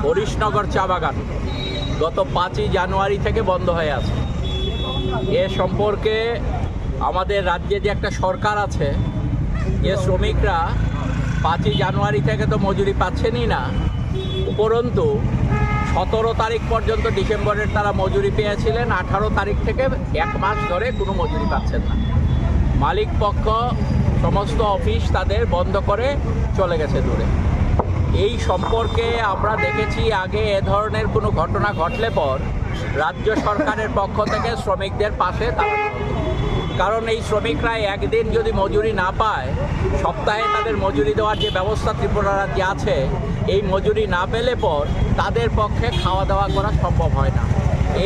হরিশনগর চা বাগান গত 5ই জানুয়ারি থেকে বন্ধ হয়ে আছে। এ সম্পর্কে আমাদের রাজ্যে যে একটা সরকার আছে, এ শ্রমিকরা 5ই জানুয়ারি থেকে তো মজুরি পাচ্ছেনই না, উপরন্তু 17 তারিখ পর্যন্ত ডিসেম্বরের তারা মজুরি পেয়েছিলেন, 18 তারিখ থেকে 1 মাস ধরে কোনো মজুরি পাচ্ছেন না। মালিক পক্ষ সমস্ত অফিস তাদের বন্ধ করে চলে গেছে দূরে। এই সম্পর্কে আমরা দেখেছি আগে এ ধরনের কোনো ঘটনা ঘটলে পর রাজ্য সরকারের পক্ষ থেকে শ্রমিকদের পাশে দাঁড়ানো হতো। কারণ এই শ্রমিকরা একদিন যদি মজুরি না পায়, সপ্তাহে তাদের মজুরি দেওয়ার যে ব্যবস্থা ত্রিপুরা রাজ্যে আছে, এই মজুরি না পেলে পর তাদের পক্ষে খাওয়া দাওয়া করা সম্ভব হয় না।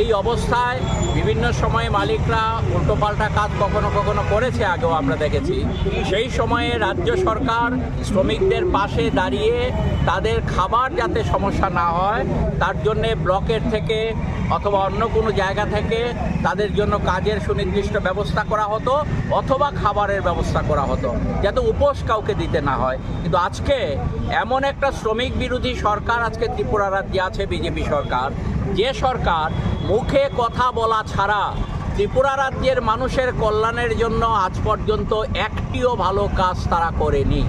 এই অবস্থায় বিভিন্ন সময়ে মালিকরা উল্টোপাল্টা কাজ কখনো কখনো করেছে, আগেও আমরা দেখেছি। সেই সময়ে রাজ্য সরকার শ্রমিকদের পাশে দাঁড়িয়ে তাদের খাবার যাতে সমস্যা না হয় তার জন্যে ব্লকের থেকে অথবা অন্য কোনো জায়গা থেকে তাদের জন্য কাজের সুনির্দিষ্ট ব্যবস্থা করা হতো অথবা খাবারের ব্যবস্থা করা হতো, যাতে উপোস কাউকে দিতে না হয়। কিন্তু আজকে এমন একটা শ্রমিক বিরোধী সরকার আজকে ত্রিপুরা রাজ্যে আছে, বিজেপি সরকার, যে সরকার মুখে কথা বলা ছাড়া ত্রিপুরা রাজ্যের মানুষের কল্যাণের জন্য আজ পর্যন্ত একটিও ভালো কাজ তারা করেনি।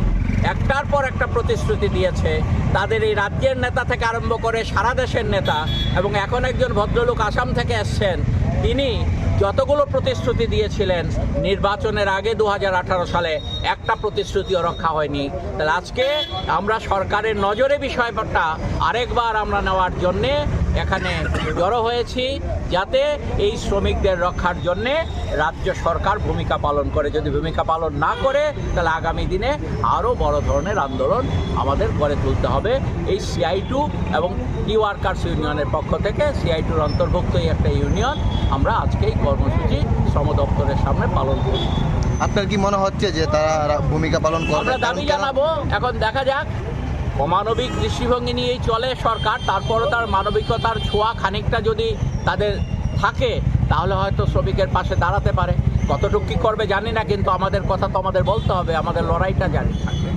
একটার পর একটা প্রতিশ্রুতি দিয়েছে তাদের এই রাজ্যের নেতা থেকে আরম্ভ করে সারা দেশের নেতা, এবং এখন একজন ভদ্রলোক আসাম থেকে এসছেন, তিনি যতগুলো প্রতিশ্রুতি দিয়েছিলেন নির্বাচনের আগে 2018 সালে, একটা প্রতিশ্রুতিও রক্ষা হয়নি। তাহলে আজকে আমরা সরকারের নজরে বিষয়টা আরেকবার আমরা নেওয়ার জন্যে এখানে জড়ো হয়েছি, যাতে এই শ্রমিকদের রক্ষার জন্যে রাজ্য সরকার ভূমিকা পালন করে। যদি ভূমিকা পালন না করে তাহলে আগামী দিনে আরও বড় ধরনের আন্দোলন আমাদের গড়ে তুলতে হবে। এই CI2 এবং টি ওয়ার্কার্স ইউনিয়নের পক্ষ থেকে, CI2-র অন্তর্ভুক্ত এই একটা ইউনিয়ন, আমরা আজকে এই কর্মসূচি শ্রম দপ্তরের সামনে পালন করি। আপনার কি মনে হচ্ছে যে তারা ভূমিকা পালন করবে? আমরা দাবি জানাবো, এখন দেখা যাক। অমানবিক দৃষ্টিভঙ্গি নিয়েই চলে সরকার, তারপরও তার মানবিকতার ছোঁয়া খানিকটা যদি তাদের থাকে তাহলে হয়তো শ্রমিকের পাশে দাঁড়াতে পারে। কতটুকু কী করবে জানি না, কিন্তু আমাদের কথা তো আমাদের বলতে হবে, আমাদের লড়াইটা জারি থাকবে।